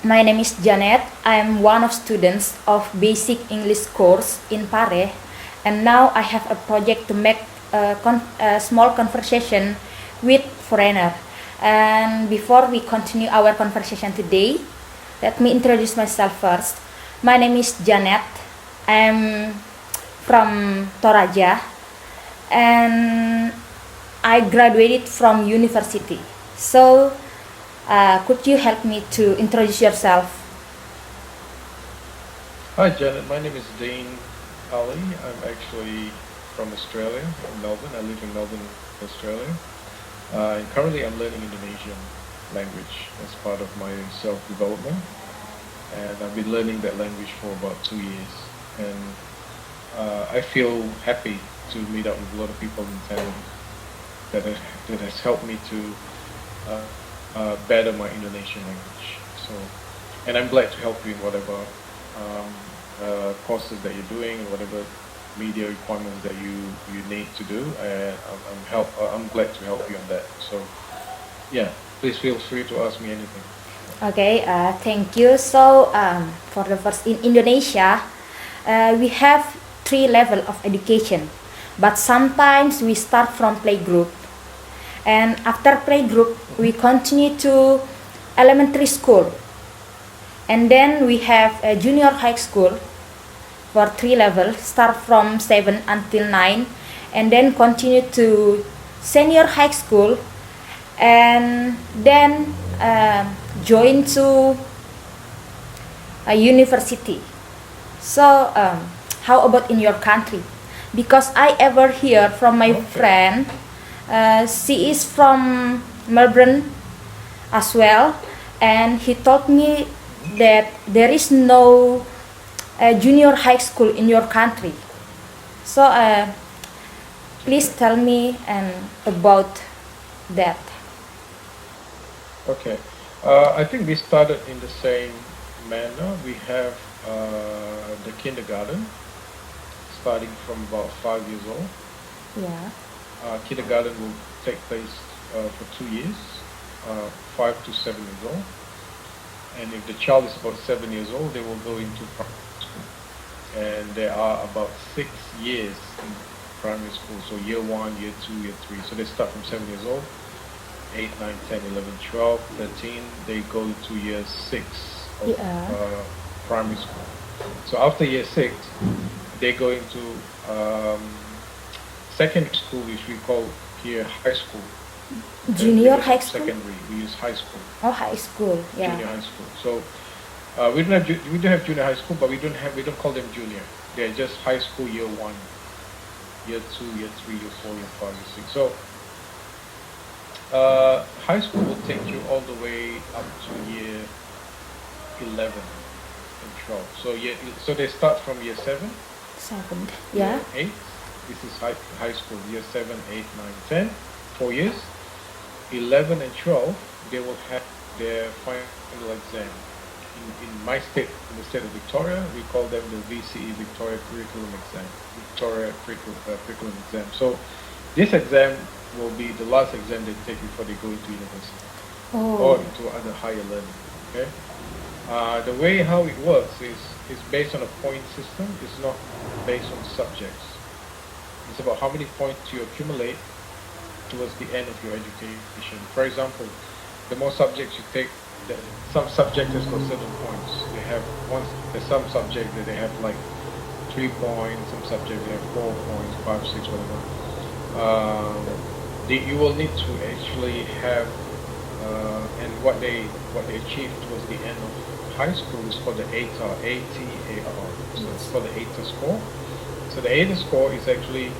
My name is Janet. I am one of students of basic English course in Pare, and now I have a project to make a small conversation with foreigner. And before we continue our conversation today, let me introduce myself first. My name is Janet. I'm from Toraja, and I graduated from university. So, could you help me to introduce yourself? Hi, Janet. My name is Dean Ali. I'm actually from Australia, in Melbourne. I live in Melbourne, Australia. And currently, I'm learning Indonesian language as part of my self-development. And I've been learning that language for about 2 years. And I feel happy to meet up with a lot of people in town that has helped me to better my Indonesian language. So, and I'm glad to help you in whatever courses that you're doing, whatever media requirements that you need to do. And I'm glad to help you on that. So, yeah, please feel free to ask me anything. Okay, thank you. So, for the first, in Indonesia, we have three level of education, but sometimes we start from playgroup, and after playgroup we continue to elementary school, and then we have a junior high school for three levels, start from 7 until 9, and then continue to senior high school, and then join to a university. So, how about in your country? Because I ever hear from my Okay. friend, she is from Melbourne as well, and he told me that there is no junior high school in your country. So, please tell me about that. Okay. I think we started in the same manner. We have the kindergarten starting from about 5 years old. Yeah. Kindergarten will take place for 2 years, 5 to 7 years old. And if the child is about 7 years old, they will go into primary school. And there are about 6 years in primary school. So year 1, year 2, year 3. So they start from 7 years old. 8, 9, 10, 11, 12, 13, they go to year 6 of Yeah. primary school. So after year 6, they go into secondary school, which we call here high school. Junior Because high of school? secondary, we use high school, Oh, high school. Yeah. junior high school. So we do have junior high school, but we don't call them junior. They're just high school year 1, year 2, year 3, year 4, year 5, year 6. So high school will take you all the way up to year 11 and 12. So they start from year 7, 7. Yeah. year 8. This is high school, year 7, 8, 9, 10, 4 years. 11 and 12, they will have their final exam. In my state, in the state of Victoria, we call them the VCE, Victoria Curriculum Exam. Victoria Curriculum Exam. So this exam will be the last exam they take before they go into university or Oh. into other higher learning. Okay. The way how it works is based on a point system. It's not based on subjects. It's about how many points you accumulate towards the end of your education. For example, the more subjects you take, some subjects has got certain points. There's some subjects that they have like 3 points. Some subjects they have 4 points, 5, 6, whatever. You will need to actually have and what they achieve towards the end of high school is called the ATAR, ATAR. So it's called the ATAR score. So the ATAR score is actually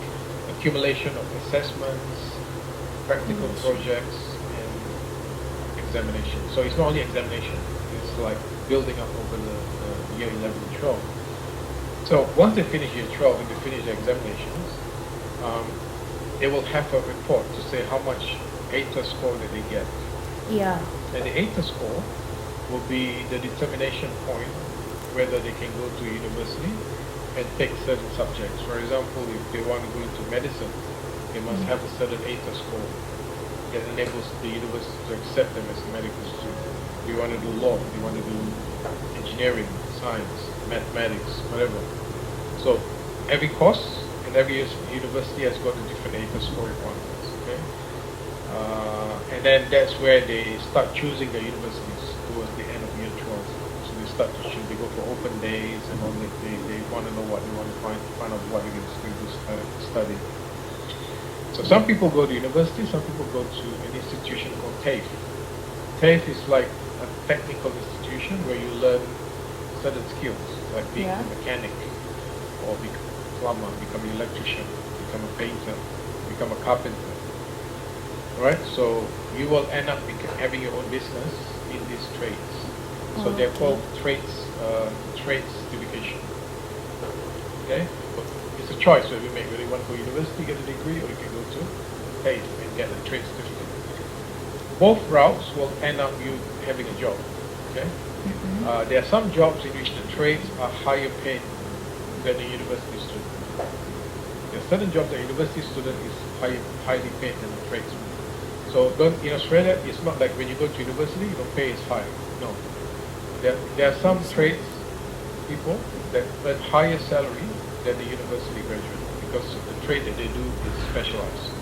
accumulation of assessments, practical projects, and examination. So it's not only examination; it's like building up over the year 11 and 12. So once they finish year 12 and they finish the examinations, they will have a report to say how much ATAR score that they get. Yeah. And the ATAR score will be the determination point whether they can go to university and take certain subjects. For example, if they want to go into medicine, they must have a certain ATAR score that enables the university to accept them as a medical student. Do you want to do law? Do you want to do engineering, science, mathematics, whatever? So every course and every university has got a different ATAR score requirements. Okay, and then that's where they start choosing the universities towards the end of year 12. So they start to choose. They go for open days and all that. They want to know what they want to find out what they're going to study. So some people go to university, some people go to an institution called TAFE. TAFE is like a technical institution where you learn certain skills, like being a mechanic, or become a plumber, become an electrician, become a painter, become a carpenter. Right? So you will end up having your own business in these trades. So they're called trades education. Okay? But it's a choice that we make whether you want to go to university, get a degree, or you can go to TAFE and get a trade certificate. Both routes will end up you having a job. Okay? There are some jobs in which the trades are higher paid than a university student. There are certain jobs that a university student is highly paid than a tradesman. So in Australia, it's not like when you go to university, your pay is high. No. There are some trades people that earn higher salary than the university graduate because the trade that they do is specialized.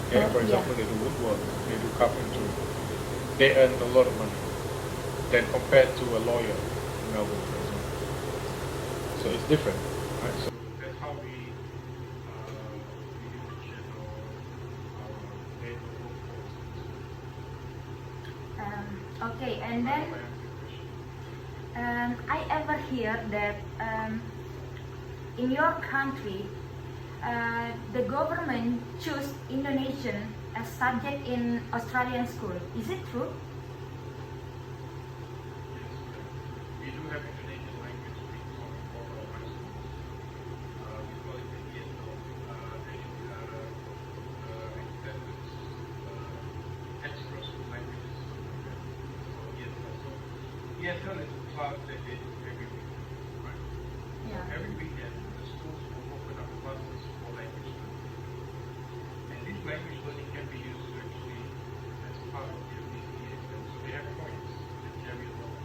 Okay? For example, they do woodwork, they do carpentry. They earn a lot of money than compared to a lawyer in Melbourne, for example. So it's different. Right? So that's how we mention our labor workforce. Okay, and then I ever hear that in your country, the government choose Indonesian as subject in Australian school. Is it true? We do have Indonesian language being taught in all our high schools. We call it the ESL, extra school languages. So ESL. So ESL is a class that they do every week. Right? So every weekend, the schools will open up classes for language learning. And this language learning can be used actually as part of your ESL. So they have points that carry along.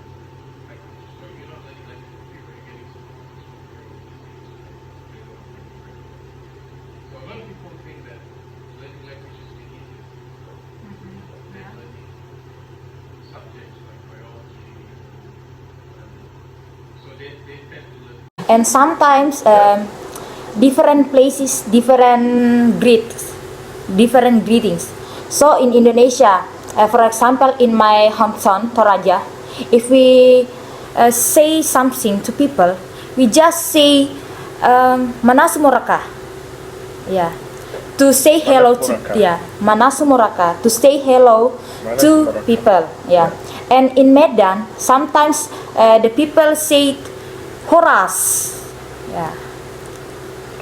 So you're not learning language from people, you're getting some points from your So a lot of people think that learning language is the easiest than learning subjects like biology. So they tend to learn. And sometimes different places, different greetings. So in Indonesia, for example, in my hometown Toraja, if we say something to people, we just say manasumuraka. Yeah. To say hello to manasumuraka, to say hello to people. Yeah. And in Medan, sometimes the people say horas. Yeah.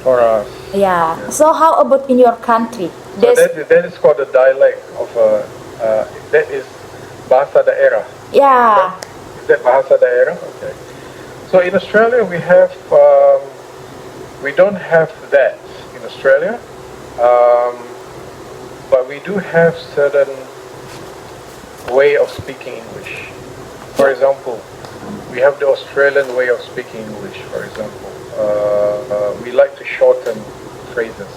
Horas. Yeah. So how about in your country? So that is called a dialect of that is Bahasa daerah. Yeah. Is that Bahasa daerah? Okay. So in Australia we don't have that in Australia, but we do have certain way of speaking English. For example, we have the Australian way of speaking English. For example, we like to shorten phrases.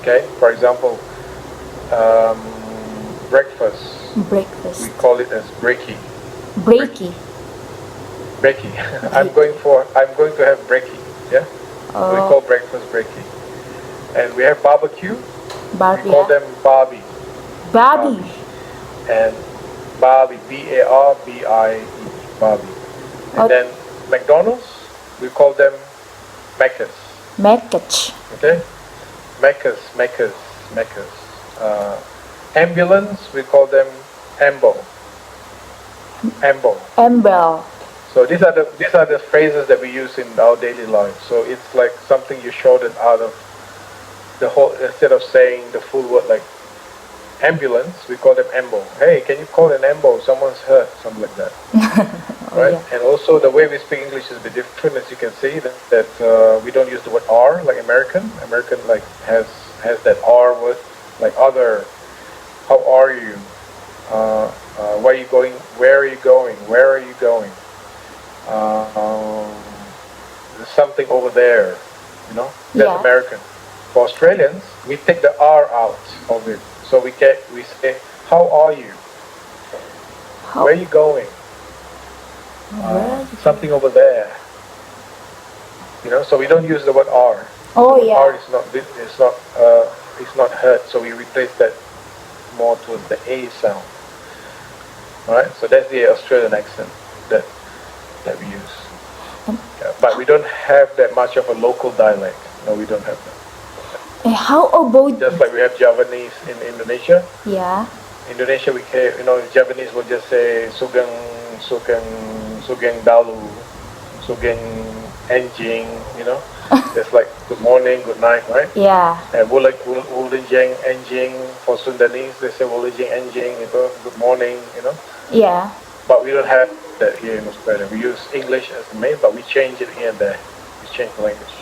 Okay, for example, breakfast. Breakfast. We call it as breaky. Breaky. Breaky. I'm going to have breaky. Yeah. So we call breakfast breaky. And we have barbecue. Barbie. We call them barbie. Barbie. And barbie, B-A-R-B-I-E, barbie. And then McDonald's, we call them Maccas. Maccas. Okay? Maccas. Ambulance, we call them Ambo. So these are the phrases that we use in our daily life. So it's like something you shorten out of the whole, instead of saying the full word like ambulance, we call them ambo. Hey, can you call an ambo? Someone's hurt, something like that. Right? Yeah. And also the way we speak English is a bit different, as you can see, that we don't use the word R like American. American like has that R word, like other, how are you? where are you going? Where are you going? Where are you going? There's something over there, you know. That's Yeah. American. For Australians, we take the R out of it, so we say, "How are you? How, Where are you going? where? Something over there." You know, so we don't use the word R. Oh, The word R yeah. is not heard, so we replace that more towards the A sound. All right, so that's the Australian accent that we use. Yeah, but we don't have that much of a local dialect. No, we don't have that. How about, Just like we have Javanese in Indonesia. yeah, Indonesia, Javanese will just say sugeng dalu, sugeng enjing. It's like good morning, good night, right? yeah, And wulenjeng enjing for Sundanese, they say wulenjeng enjing, good morning. yeah. But we don't have that here in Australia. We use English as the main, but we change it here and there. We change the language,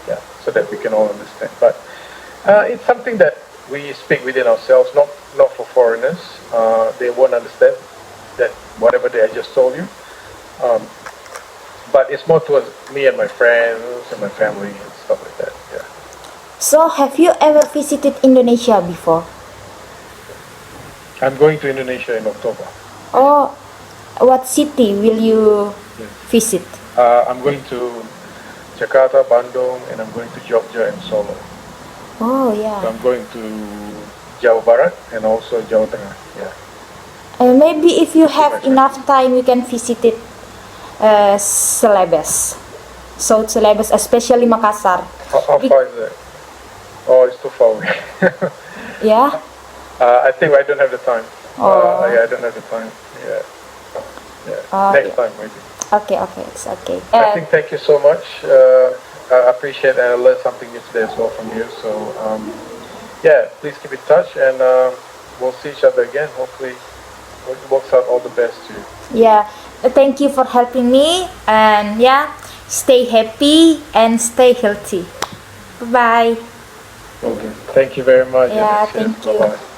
yeah, so that we can all understand. But it's something that we speak within ourselves, not for foreigners. They won't understand that whatever I just told you. But it's more towards me and my friends and my family and stuff like that. Yeah. So, have you ever visited Indonesia before? I'm going to Indonesia in October. Oh, what city will you visit? I'm going to Jakarta, Bandung, and I'm going to Jogja and Solo. Oh, So yeah. I'm going to Jawa Barat and also Jawa Tengah. Yeah. Maybe if you have enough time, you can visit it, Celebes, South Celebes, especially Makassar. How far is that? Oh, it's too far away. Yeah. I think I don't have the time. Oh. Yeah, I don't have the time. Yeah. Next time maybe. Okay, it's okay. I think thank you so much. I appreciate and I learned something new today as well from you. So yeah, please keep in touch and we'll see each other again. Hopefully it works out all the best to you. Yeah, thank you for helping me, and yeah, stay happy and stay healthy. Bye bye. Okay. Thank you very much. Yeah, Cheers. thank you. Bye-bye.